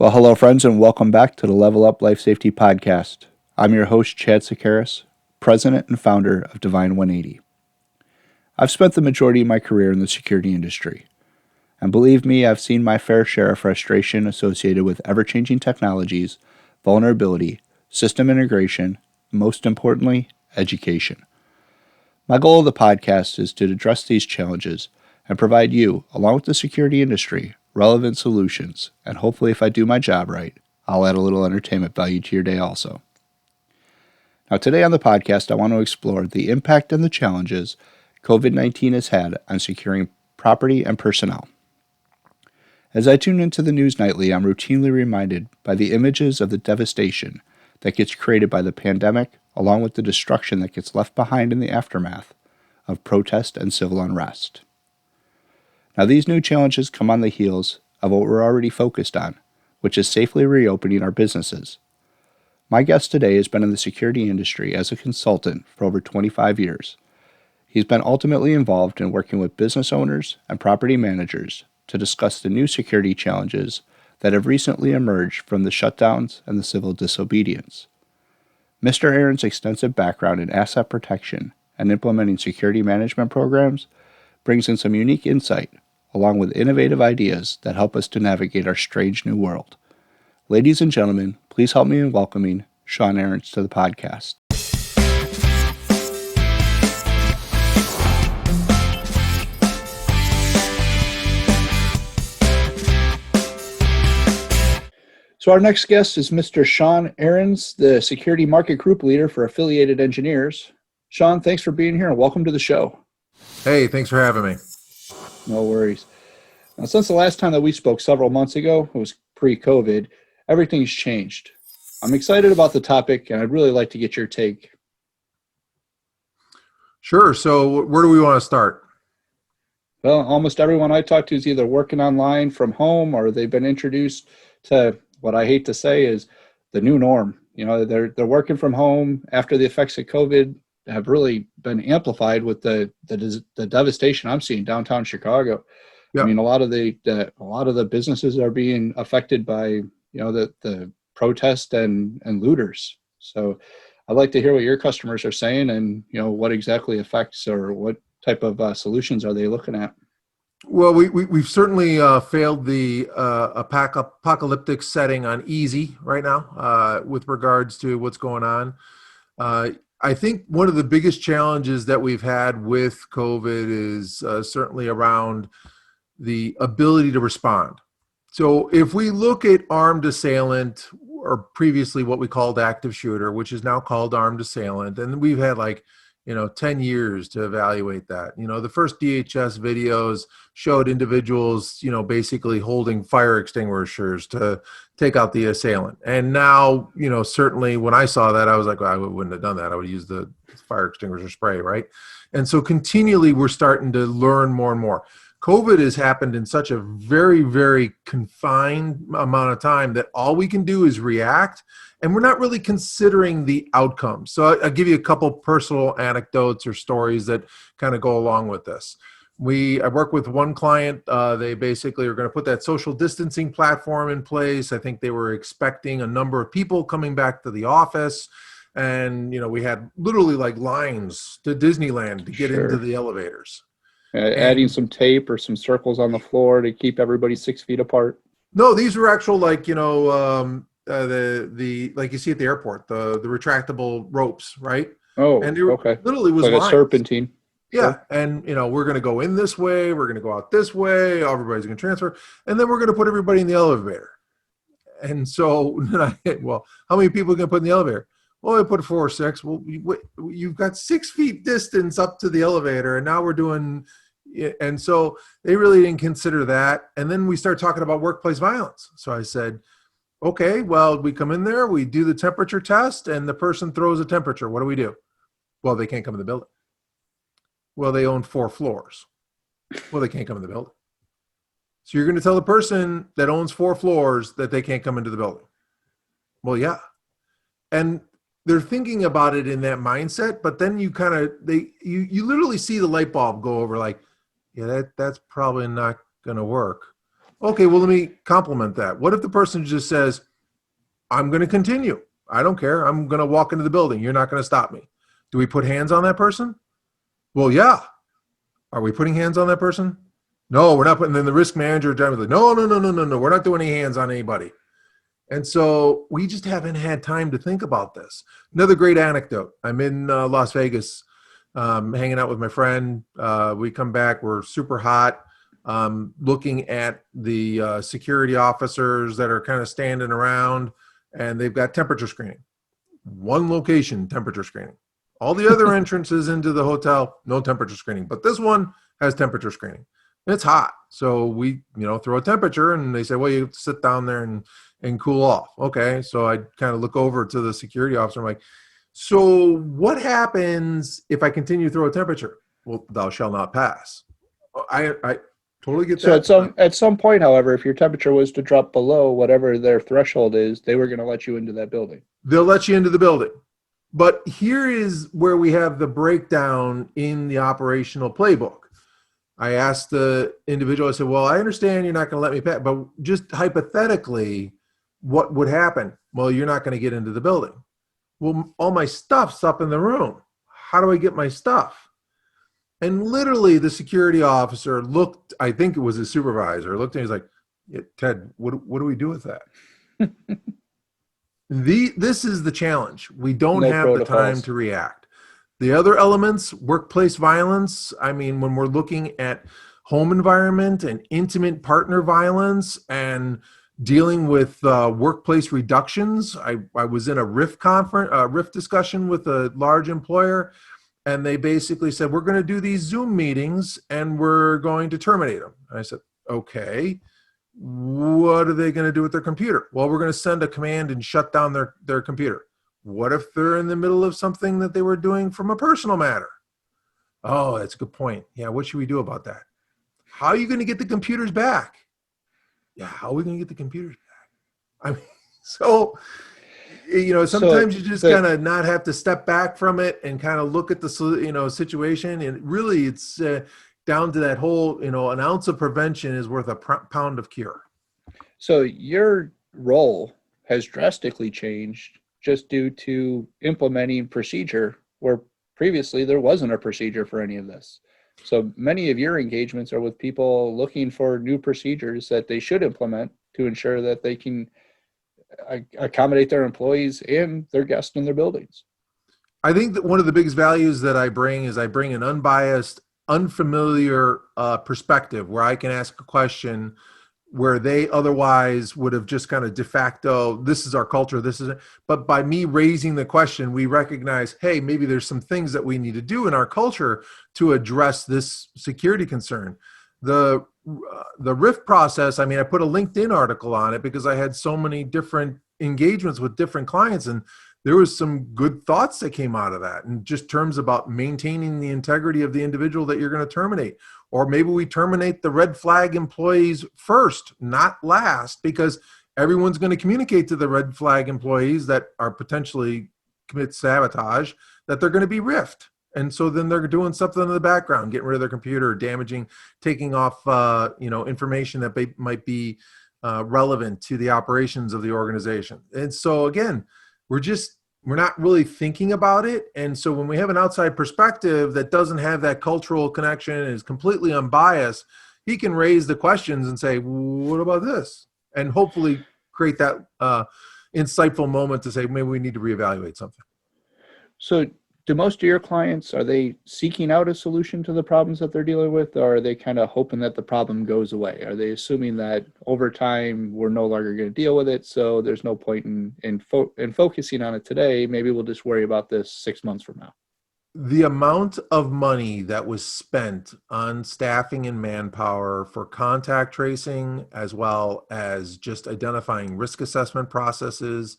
Well, hello, friends, and welcome back to the Level Up Life Safety Podcast. I'm your host, Chad Szekeres, president and founder of Divine 180. I've spent the majority of my career in the security industry, and believe me, I've seen my fair share of frustration associated with ever-changing technologies, vulnerability, system integration, and most importantly, education. My goal of the podcast is to address these challenges and provide you, along with the security industry, relevant solutions, and hopefully if I do my job right, I'll add a little entertainment value to your day also. Now today on the podcast, I want to explore the impact and the challenges COVID-19 has had on securing property and personnel. As I tune into the news nightly, I'm routinely reminded by the images of the devastation that gets created by the pandemic, along with the destruction that gets left behind in the aftermath of protest and civil unrest. Now, these new challenges come on the heels of what we're already focused on, which is safely reopening our businesses. My guest today has been in the security industry as a consultant for over 25 years. He's been ultimately involved in working with business owners and property managers to discuss the new security challenges that have recently emerged from the shutdowns and the civil disobedience. Mr. Ahrens' extensive background in asset protection and implementing security management programs brings in some unique insight, along with innovative ideas that help us to navigate our strange new world. Ladies and gentlemen, please help me in welcoming Sean Ahrens to the podcast. So our next guest is Mr. Sean Ahrens, the Security Market Group Leader for Affiliated Engineers. Sean, thanks for being here and welcome to the show. Hey, thanks for having me. No worries. Now, since the last time that we spoke several months ago, it was pre-COVID, everything's changed. I'm excited about the topic, and I'd really like to get your take. Sure. So where do we want to start? Well, almost everyone I talk to is either working online from home or they've been introduced to what I hate to say is the new norm. You know, they're working from home after the effects of COVID have really been amplified with the devastation I'm seeing downtown Chicago. Yep. I mean, a lot of the businesses are being affected by the protest and looters. So I'd like to hear what your customers are saying and what exactly affects or what type of solutions are they looking at. Well, we've certainly failed the apocalyptic setting on easy right now with regards to what's going on. I think one of the biggest challenges that we've had with COVID is certainly around the ability to respond. So if we look at armed assailant, or previously what we called active shooter, which is now called armed assailant, and we've had 10 years to evaluate that. The first DHS videos showed individuals, basically holding fire extinguishers to take out the assailant. And now, certainly when I saw that, I was like, well, I wouldn't have done that. I would use the fire extinguisher spray, right? And so continually, we're starting to learn more and more. COVID has happened in such a very, very confined amount of time that all we can do is react, and we're not really considering the outcomes. So I'll give you a couple personal anecdotes or stories that kind of go along with this. I work with one client. They basically are going to put that social distancing platform in place. I think they were expecting a number of people coming back to the office. And, we had literally lines to Disneyland to get into the elevators. Adding some tape or some circles on the floor to keep everybody 6 feet apart. No, these were actual like you see at the airport, the retractable ropes, right? Oh, and they were, okay. Literally was like lines. A serpentine. Yeah, sure. And we're going to go in this way, we're going to go out this way, everybody's going to transfer, and then we're going to put everybody in the elevator. And so, well, how many people are going to put in the elevator? Well, we put 4 or 6. Well, you've got 6 feet distance up to the elevator, and now we're doing. And so they really didn't consider that. And then we start talking about workplace violence. So I said, okay, well, we come in there, we do the temperature test, and the person throws a temperature. What do we do? Well, they can't come in the building. Well, they own 4 floors. Well, they can't come in the building. So you're going to tell the person that owns 4 floors that they can't come into the building. Well, yeah. And they're thinking about it in that mindset, but then you literally see the light bulb go over like, yeah, that's probably not going to work. Okay, well, let me compliment that. What if the person just says, I'm going to continue. I don't care. I'm going to walk into the building. You're not going to stop me. Do we put hands on that person? Well, yeah. Are we putting hands on that person? No, we're not putting. Then the risk manager, like, no, no, no, no, no, no. We're not doing any hands on anybody. And so we just haven't had time to think about this. Another great anecdote. I'm in Las Vegas, hanging out with my friend. We come back. We're super hot. Looking at the security officers that are kind of standing around, and they've got temperature screening. One location, temperature screening. All the other entrances into the hotel, no temperature screening. But this one has temperature screening. And it's hot. So we, throw a temperature, and they say, well, you sit down there and cool off. Okay. So I kind of look over to the security officer. I'm like, so what happens if I continue to throw a temperature? Well, thou shalt not pass. I totally get So that. at some point, however, if your temperature was to drop below whatever their threshold is, they were going to let you into that building. They'll let you into the building. But here is where we have the breakdown in the operational playbook. I asked the individual, I said, well, I understand you're not going to let me pass, but just hypothetically, what would happen? Well, you're not going to get into the building. Well, all my stuff's up in the room. How do I get my stuff? And literally the security officer looked, I think it was his supervisor, looked at me, he's like, yeah, Ted, what do we do with that? This is the challenge. We don't have protocols. the time to react. The other elements, workplace violence. I mean, when we're looking at home environment and intimate partner violence and dealing with workplace reductions, I was in a RIF discussion with a large employer, and they basically said, we're going to do these Zoom meetings and we're going to terminate them. And I said, okay. What are they going to do with their computer? Well, we're going to send a command and shut down their computer. What if they're in the middle of something that they were doing from a personal matter? Oh, that's a good point. Yeah, what should we do about that? How are you going to get the computers back? Yeah, how are we going to get the computers back? I mean, so, sometimes you just kind of not have to step back from it and kind of look at the, situation. And really, it's down to that whole, an ounce of prevention is worth a pound of cure. So your role has drastically changed just due to implementing procedure where previously there wasn't a procedure for any of this. So many of your engagements are with people looking for new procedures that they should implement to ensure that they can accommodate their employees and their guests in their buildings. I think that one of the biggest values that I bring is I bring an unbiased, unfamiliar perspective where I can ask a question where they otherwise would have just kind of de facto, this is our culture, this is it. But by me raising the question, we recognize, hey, maybe there's some things that we need to do in our culture to address this security concern. The RIF process, I mean, I put a LinkedIn article on it because I had so many different engagements with different clients, and there was some good thoughts that came out of that, and just terms about maintaining the integrity of the individual that you're going to terminate. Or maybe we terminate the red flag employees first, not last, because everyone's going to communicate to the red flag employees that are potentially commit sabotage that they're going to be riffed. And so then they're doing something in the background, getting rid of their computer, damaging, taking off, information that might be relevant to the operations of the organization. And so again, we're not really thinking about it. And so when we have an outside perspective that doesn't have that cultural connection and is completely unbiased, he can raise the questions and say, what about this? And hopefully create that insightful moment to say, maybe we need to reevaluate something. So do most of your clients, are they seeking out a solution to the problems that they're dealing with, or are they kind of hoping that the problem goes away? Are they assuming that over time we're no longer going to deal with it, so there's no point in focusing on it today? Maybe we'll just worry about this 6 months from now. The amount of money that was spent on staffing and manpower for contact tracing, as well as just identifying risk assessment processes,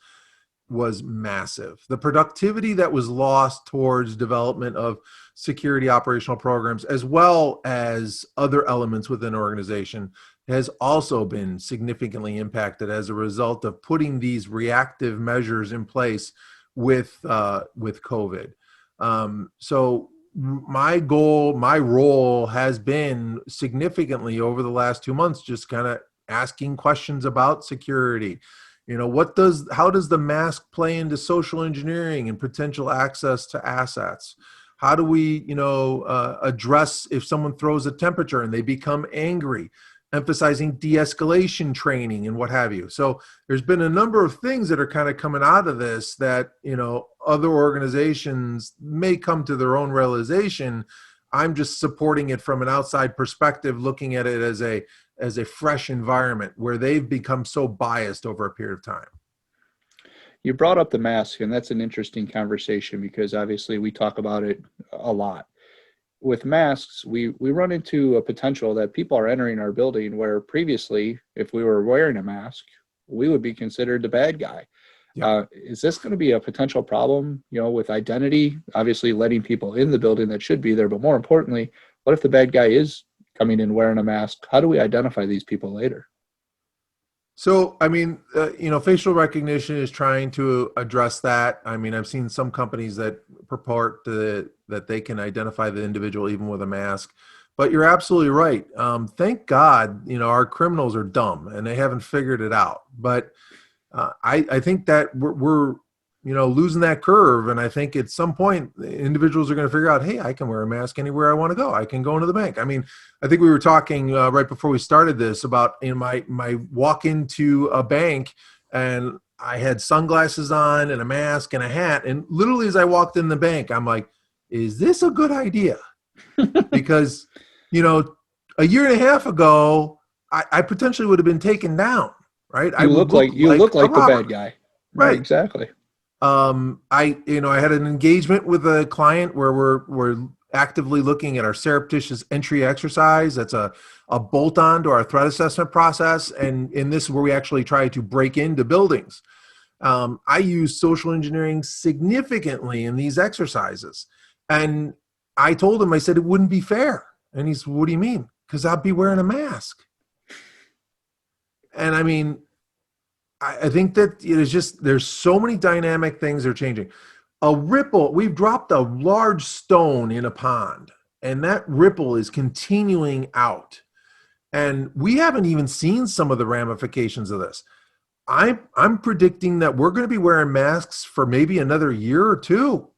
was massive. The productivity that was lost towards development of security operational programs, as well as other elements within an organization, has also been significantly impacted as a result of putting these reactive measures in place with COVID. So my role has been significantly over the last 2 months, just kind of asking questions about security. How does the mask play into social engineering and potential access to assets? How do we, address if someone throws a temperature and they become angry, emphasizing de-escalation training and what have you. So there's been a number of things that are kind of coming out of this that, other organizations may come to their own realization. I'm just supporting it from an outside perspective, looking at it as a fresh environment where they've become so biased over a period of time. You brought up the mask, and that's an interesting conversation because obviously we talk about it a lot. With masks, we run into a potential that people are entering our building where previously, if we were wearing a mask, we would be considered the bad guy. Yeah. Is this going to be a potential problem, with identity, obviously letting people in the building that should be there, but more importantly, what if the bad guy is coming in wearing a mask? How do we identify these people later? So, facial recognition is trying to address that. I've seen some companies that purport that they can identify the individual even with a mask. But you're absolutely right. Thank God, our criminals are dumb and they haven't figured it out. But I think that we're losing that curve. And I think at some point, individuals are going to figure out, hey, I can wear a mask anywhere I want to go. I can go into the bank. I think we were talking right before we started this about my walk into a bank, and I had sunglasses on and a mask and a hat. And literally as I walked in the bank, I'm like, is this a good idea? Because, a year and a half ago, I potentially would have been taken down, right? You look like the bad guy. Right. Exactly. I had an engagement with a client where we're actively looking at our surreptitious entry exercise. That's a bolt-on to our threat assessment process. And in this is where we actually try to break into buildings. I use social engineering significantly in these exercises. And I told him, I said, it wouldn't be fair. And he said, what do you mean? Because I'll be wearing a mask. And I think that there's so many dynamic things that are changing. A ripple, we've dropped a large stone in a pond, and that ripple is continuing out. And we haven't even seen some of the ramifications of this. I'm predicting that we're going to be wearing masks for maybe another year or two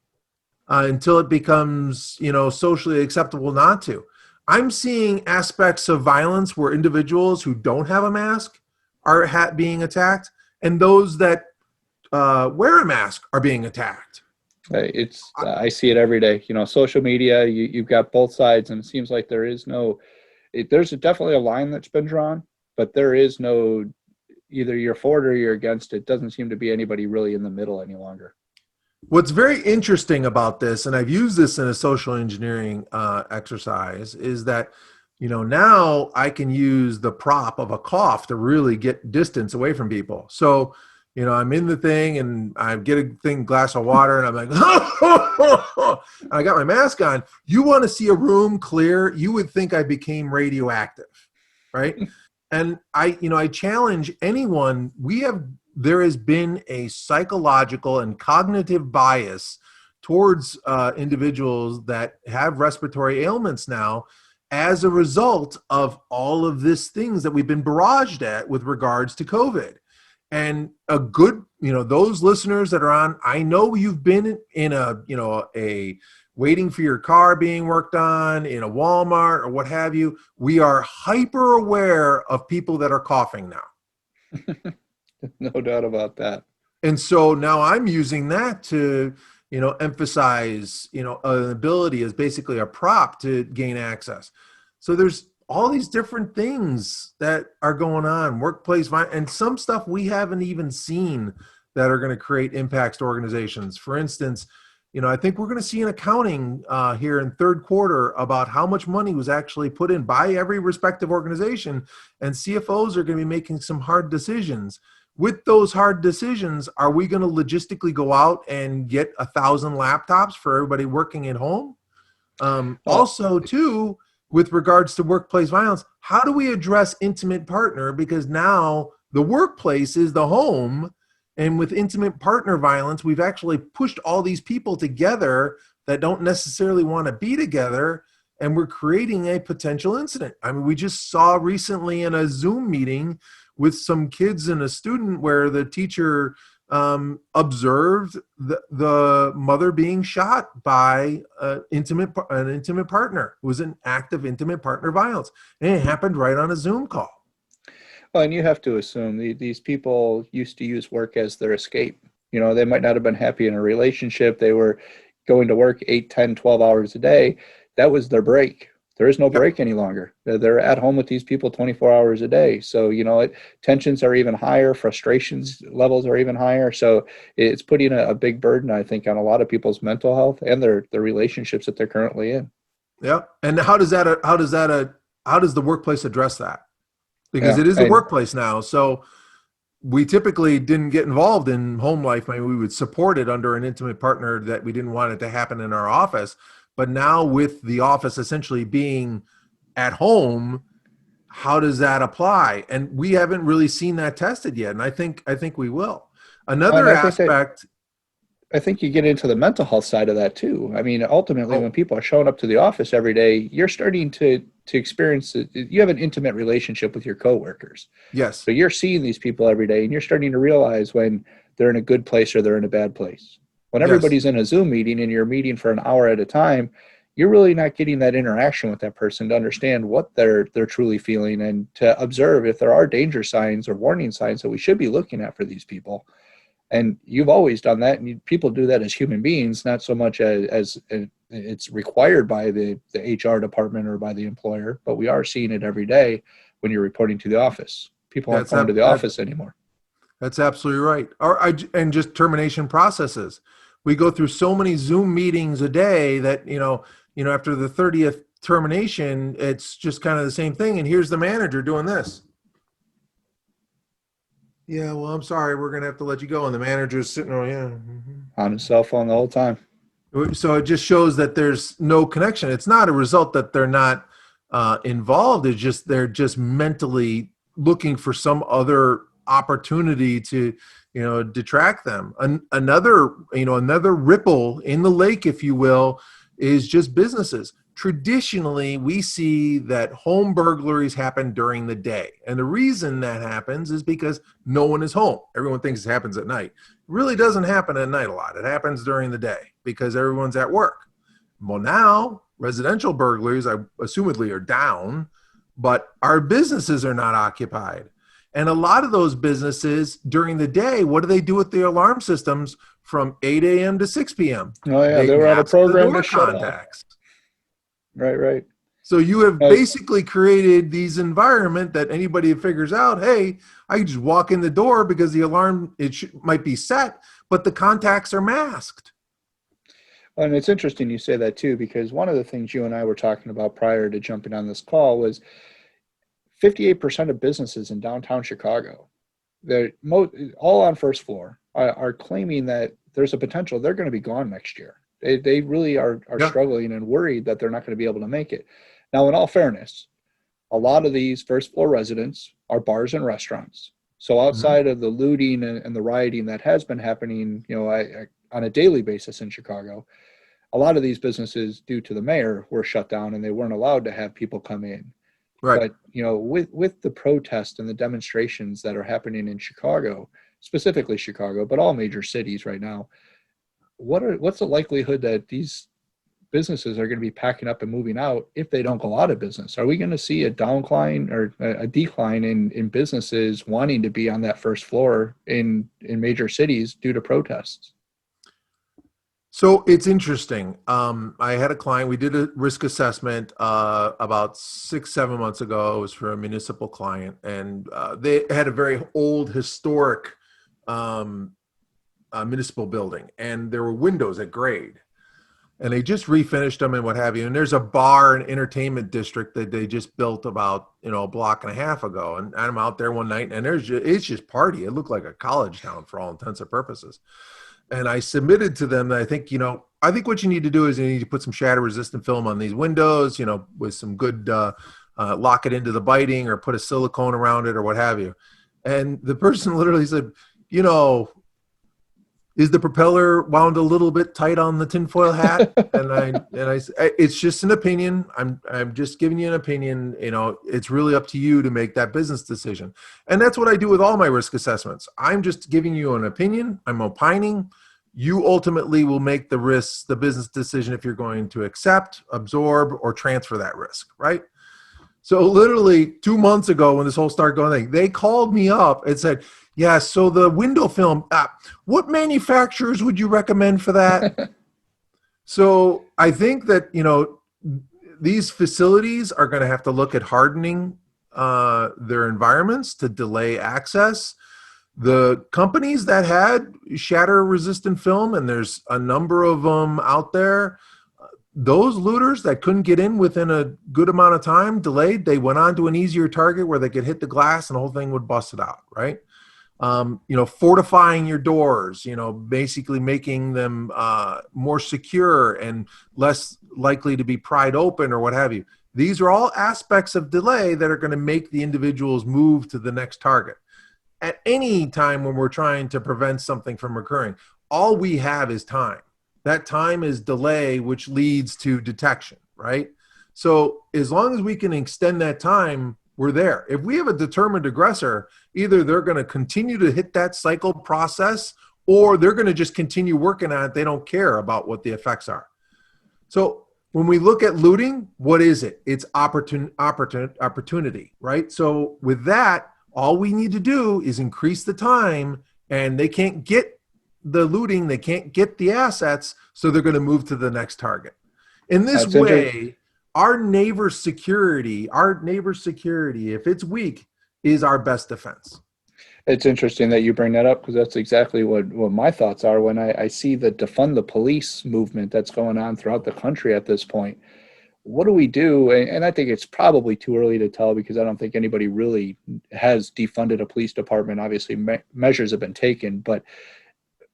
until it becomes, socially acceptable not to. I'm seeing aspects of violence where individuals who don't have a mask are being attacked, and those that wear a mask are being attacked. I see it every day. Social media, you've got both sides, and it seems like there's definitely a line that's been drawn, but there is no, either you're for it or you're against it. Doesn't seem to be anybody really in the middle any longer. What's very interesting about this, and I've used this in a social engineering exercise, is that now I can use the prop of a cough to really get distance away from people. So, I'm in the thing and I get a glass of water and I'm like, and I got my mask on. You want to see a room clear? You would think I became radioactive, right? And I challenge anyone. There has been a psychological and cognitive bias towards individuals that have respiratory ailments now, as a result of all of these things that we've been barraged at with regards to COVID. And a good, those listeners that are on, I know you've been in a waiting for your car being worked on in a Walmart or what have you. We are hyper aware of people that are coughing now. No doubt about that. And so now I'm using that to, emphasize, an ability as basically a prop to gain access. So there's all these different things that are going on, workplace violence, and some stuff we haven't even seen that are going to create impacts to organizations. For instance, I think we're going to see an accounting here in third quarter about how much money was actually put in by every respective organization, and CFOs are going to be making some hard decisions. With those hard decisions, are we going to logistically go out and get 1,000 laptops for everybody working at home? Also, too, with regards to workplace violence, how do we address intimate partner? Because now the workplace is the home, and with intimate partner violence, we've actually pushed all these people together that don't necessarily want to be together. and we're creating a potential incident. I mean, we just saw recently in a Zoom meeting with some kids and a student where the teacher observed the mother being shot by an intimate partner. It was an act of intimate partner violence, and it happened right on a Zoom call. Well, and you have to assume these people used to use work as their escape. You know, they might not have been happy in a relationship. They were going to work 8, 10, 12 hours a day. That was their break. There is no Yep. break any longer. They're at home with these people 24 hours a day. So, you know, tensions are even higher. Frustrations levels are even higher. So it's putting a big burden, I think, on a lot of people's mental health and their relationships that they're currently in. Yeah. And how does the workplace address that? Because Yeah. it is the And workplace now. So we typically didn't get involved in home life. I mean, we would support it under an intimate partner that we didn't want it to happen in our office. But now with the office essentially being at home, how does that apply? And we haven't really seen that tested yet. And I think we will. and Another aspect. I think you get into the mental health side of that too. I mean, ultimately, when Oh, people are showing up to the office every day, you're starting to experience it. You have an intimate relationship with your coworkers. yes. So you're seeing these people every day, and you're starting to realize when they're in a good place or they're in a bad place. When Yes. everybody's in a Zoom meeting and you're meeting for an hour at a time, you're really not getting that interaction with that person to understand what they're truly feeling and to observe if there are danger signs or warning signs that we should be looking at for these people. And you've always done that, and people do that as human beings, not so much as it's required by the HR department or by the employer, but we are seeing it every day when you're reporting to the office. People aren't That's going to the that, office anymore. That's absolutely right. And just termination processes. We go through so many Zoom meetings a day that, after the 30th termination, it's just kind of the same thing. And here's the manager doing this. Yeah, well, I'm sorry, we're going to have to let you go. And the manager's sitting there, yeah. Mhm. On his cell phone the whole time. So it just shows that there's no connection. It's not a result that they're not involved. It's just they're just mentally looking for some other opportunity to, detract them. Another ripple in the lake, if you will, is just businesses. Traditionally, we see that home burglaries happen during the day. And the reason that happens is because no one is home. Everyone thinks it happens at night. It really doesn't happen at night a lot. It happens during the day because everyone's at work. Well, now residential burglaries, assumedly, are down, but our businesses are not occupied. And a lot of those businesses during the day, what do they do with the alarm systems from 8 a.m. to 6 p.m.? Oh yeah, They they were on a mask the program door to shut off. contacts. Right. So you have Uh, basically created these environment that anybody figures out, hey, I can just walk in the door because the alarm might be set, but the contacts are masked. and it's interesting you say that too, because one of the things you and I were talking about prior to jumping on this call was 58% of businesses in downtown Chicago, they're all on first floor, are claiming that there's a potential they're going to be gone next year. They really are Yeah. struggling and worried that they're not going to be able to make it. Now, in all fairness, a lot of these first floor residents are bars and restaurants. So Mhm. outside of the looting and the rioting that has been happening, on a daily basis in Chicago, a lot of these businesses, due to the mayor, were shut down and they weren't allowed to have people come in. Right. But with the protests and the demonstrations that are happening in Chicago, specifically Chicago, but all major cities right now, what's the likelihood that these businesses are going to be packing up and moving out if they don't go out of business? Are we going to see a downcline or a decline in businesses wanting to be on that first floor in major cities due to protests? So it's interesting. I had a client, we did a risk assessment about 6, 7 months ago. It was for a municipal client, and they had a very old historic um, municipal building, and there were windows at grade. And they just refinished them and what have you. And there's a bar and entertainment district that they just built about, a block and a half ago. And I'm out there one night, and it's just party. It looked like a college town for all intents and purposes. And I submitted to them that I think what you need to do is you need to put some shatter resistant film on these windows, with some good, lock it into the biting or put a silicone around it or what have you. And the person literally said, Is the propeller wound a little bit tight on the tinfoil hat? It's just an opinion. I'm just giving you an opinion. It's really up to you to make that business decision. And that's what I do with all my risk assessments. I'm just giving you an opinion. I'm opining. You ultimately will make the business decision if you're going to accept, absorb, or transfer that risk, right? So literally 2 months ago when this whole started going, they called me up and said, yeah, so the window film, what manufacturers would you recommend for that? So I think that, these facilities are going to have to look at hardening their environments to delay access. The companies that had shatter-resistant film, and there's a number of them out there, those looters that couldn't get in within a good amount of time, delayed, they went on to an easier target where they could hit the glass and the whole thing would bust it out, right? Fortifying your doors, basically making them more secure and less likely to be pried open or what have you. These are all aspects of delay that are going to make the individuals move to the next target. At any time when we're trying to prevent something from occurring, all we have is time. That time is delay, which leads to detection, right? So as long as we can extend that time, we're there. If we have a determined aggressor, either they're going to continue to hit that cycle process or they're going to just continue working on it. They don't care about what the effects are. So when we look at looting, what is it? It's opportunity, right? So with that, all we need to do is increase the time, and they can't get the looting, they can't get the assets, so they're going to move to the next target. In this way, our neighbor's security, if it's weak, is our best defense. It's interesting that you bring that up, because that's exactly what my thoughts are when I see the defund the police movement that's going on throughout the country at this point. What do we do? And I think it's probably too early to tell, because I don't think anybody really has defunded a police department. Obviously, measures have been taken. But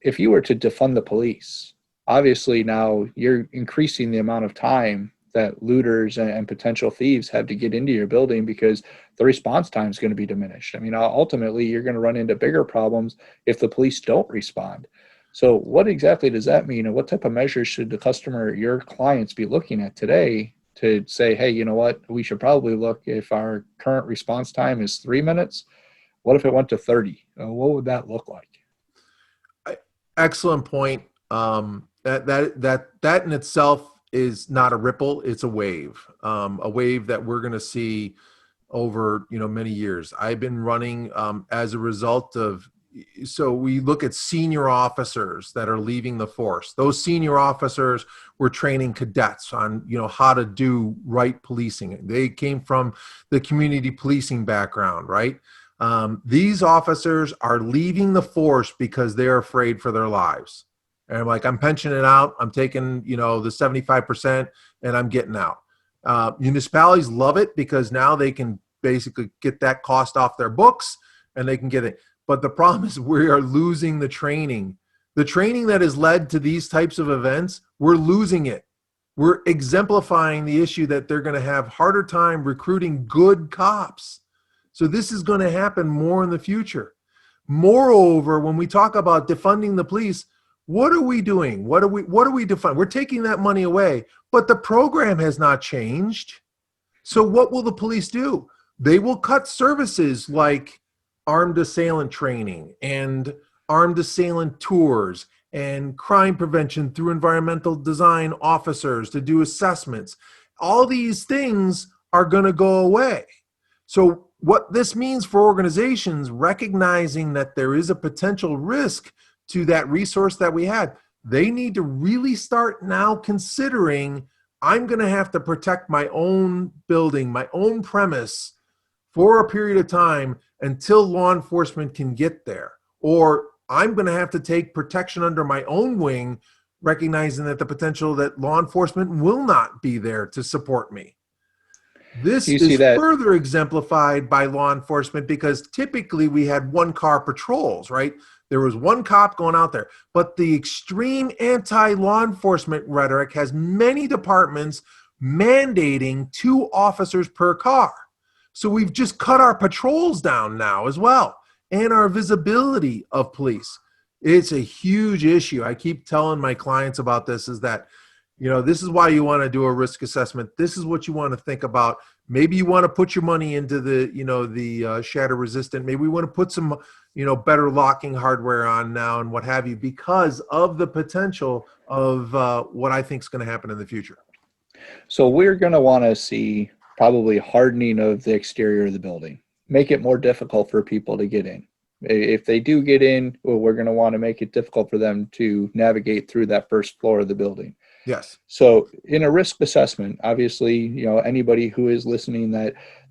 if you were to defund the police, obviously now you're increasing the amount of time that looters and potential thieves have to get into your building, because the response time is going to be diminished. I mean, ultimately, you're going to run into bigger problems if the police don't respond. So what exactly does that mean? And what type of measures should the customer, your clients, be looking at today to say, hey, you know what, we should probably look, if our current response time is 3 minutes, what if it went to 30? What would that look like? Excellent point. That in itself is not a ripple, it's a wave that we're going to see over many years. I've been running as a result of, so we look at senior officers that are leaving the force. Those senior officers were training cadets on how to do right policing. They came from the community policing background, right? These officers are leaving the force because they're afraid for their lives. And I'm pensioning out, I'm taking the 75% and I'm getting out. Municipalities love it because now they can basically get that cost off their books and they can get it. But the problem is we are losing the training. The training that has led to these types of events, we're losing it. We're exemplifying the issue that they're going to have harder time recruiting good cops. So this is going to happen more in the future. Moreover, when we talk about defunding the police, what are we doing? What are we defunding? We're taking that money away, but the program has not changed. So what will the police do? They will cut services like armed assailant training and armed assailant tours and crime prevention through environmental design officers to do assessments. All these things are going to go away. So what this means for organizations, recognizing that there is a potential risk to that resource that we had, they need to really start now considering, I'm going to have to protect my own building, my own premise for a period of time until law enforcement can get there. Or I'm going to have to take protection under my own wing, recognizing that the potential that law enforcement will not be there to support me. This is further exemplified by law enforcement because typically we had one-car patrols, right? There was one cop going out there. But the extreme anti-law enforcement rhetoric has many departments mandating 2 officers per car. So we've just cut our patrols down now as well, and our visibility of police. It's a huge issue. I keep telling my clients about this, is that, this is why you want to do a risk assessment. This is what you want to think about. Maybe you want to put your money into the shatter resistant. Maybe we want to put some, better locking hardware on now and what have you, because of the potential of what I think is going to happen in the future. So we're going to want to see probably hardening of the exterior of the building, make it more difficult for people to get in. If they do get in, well, we're going to want to make it difficult for them to navigate through that first floor of the building. Yes. So in a risk assessment, obviously, anybody who is listening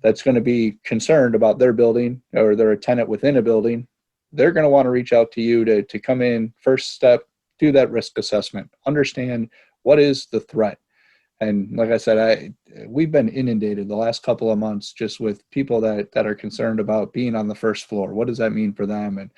that's going to be concerned about their building, or they're a tenant within a building, they're going to want to reach out to you to come in, first step, do that risk assessment, understand what is the threat. And like I said, we've been inundated the last couple of months just with people that are concerned about being on the first floor. What does that mean for them? And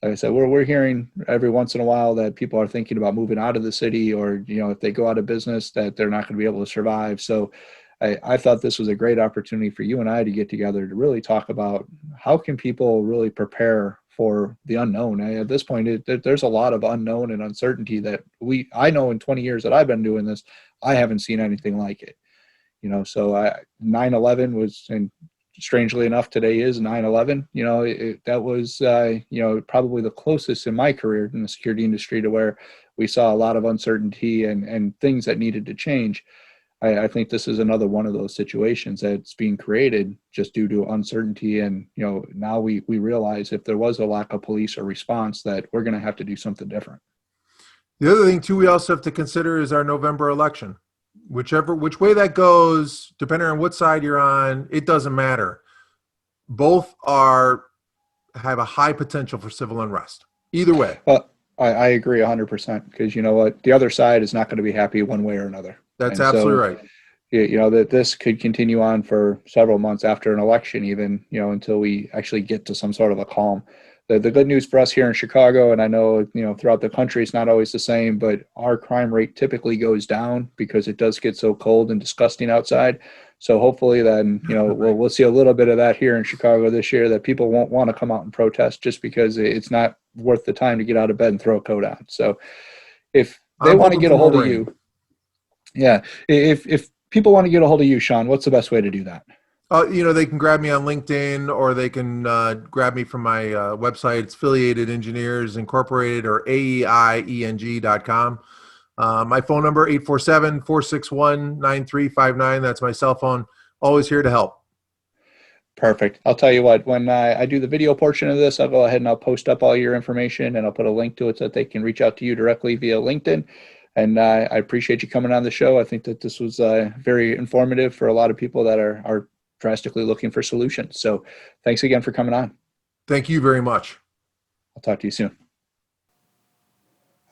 like I said, we're hearing every once in a while that people are thinking about moving out of the city, or, if they go out of business, that they're not going to be able to survive. So I thought this was a great opportunity for you and I to get together to really talk about how can people really prepare for the unknown. At this point, there's a lot of unknown and uncertainty that I know in 20 years that I've been doing this, I haven't seen anything like it. So 9/11 was, and strangely enough, today is 9/11. That was, probably the closest in my career in the security industry to where we saw a lot of uncertainty and things that needed to change. I think this is another one of those situations that's being created just due to uncertainty. And, now we realize if there was a lack of police or response, that we're going to have to do something different. The other thing too, we also have to consider is our November election. Which way that goes, depending on what side you're on, it doesn't matter. Both have a high potential for civil unrest. Either way. Well, I agree 100%, because you know what? The other side is not going to be happy one way or another. That's absolutely right. That this could continue on for several months after an election, even, until we actually get to some sort of a calm. The good news for us here in Chicago, and I know, throughout the country, it's not always the same, but our crime rate typically goes down because it does get so cold and disgusting outside. So hopefully then, we'll see a little bit of that here in Chicago this year, that people won't want to come out and protest just because it's not worth the time to get out of bed and throw a coat on. So if they want to get a hold of you, if people want to get a hold of you, Sean, what's the best way to do that? They can grab me on LinkedIn, or they can grab me from my website. It's Affiliated Engineers Incorporated, or AEIENG.com. My phone number, 847-461-9359. That's my cell phone. Always here to help. Perfect. I'll tell you what, when I do the video portion of this, I'll go ahead and I'll post up all your information, and I'll put a link to it so that they can reach out to you directly via LinkedIn. And I appreciate you coming on the show. I think that this was very informative for a lot of people that are drastically looking for solutions. So thanks again for coming on. Thank you very much. I'll talk to you soon.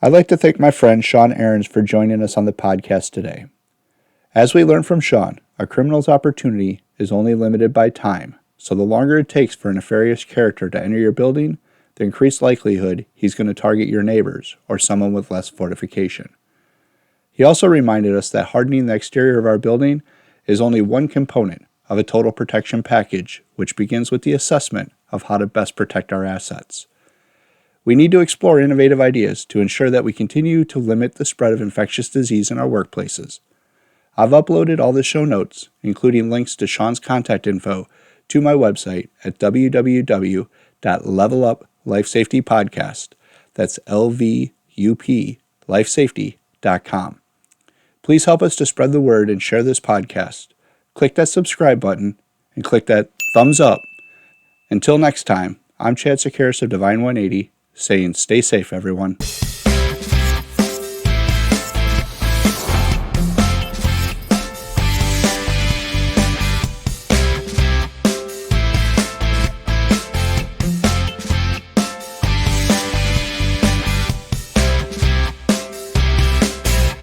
I'd like to thank my friend Sean Ahrens for joining us on the podcast today. As we learned from Sean, a criminal's opportunity is only limited by time. So the longer it takes for a nefarious character to enter your building, the increased likelihood he's going to target your neighbors or someone with less fortification. He also reminded us that hardening the exterior of our building is only one component of a total protection package, which begins with the assessment of how to best protect our assets. We need to explore innovative ideas to ensure that we continue to limit the spread of infectious disease in our workplaces. I've uploaded all the show notes, including links to Sean's contact info, to my website at www.leveluplifesafetypodcast. That's LVUP lifesafety.com. Please help us to spread the word and share this podcast. Click that subscribe button and click that thumbs up. Until next time, I'm Chad Szekeres of Divine 180, saying stay safe, everyone.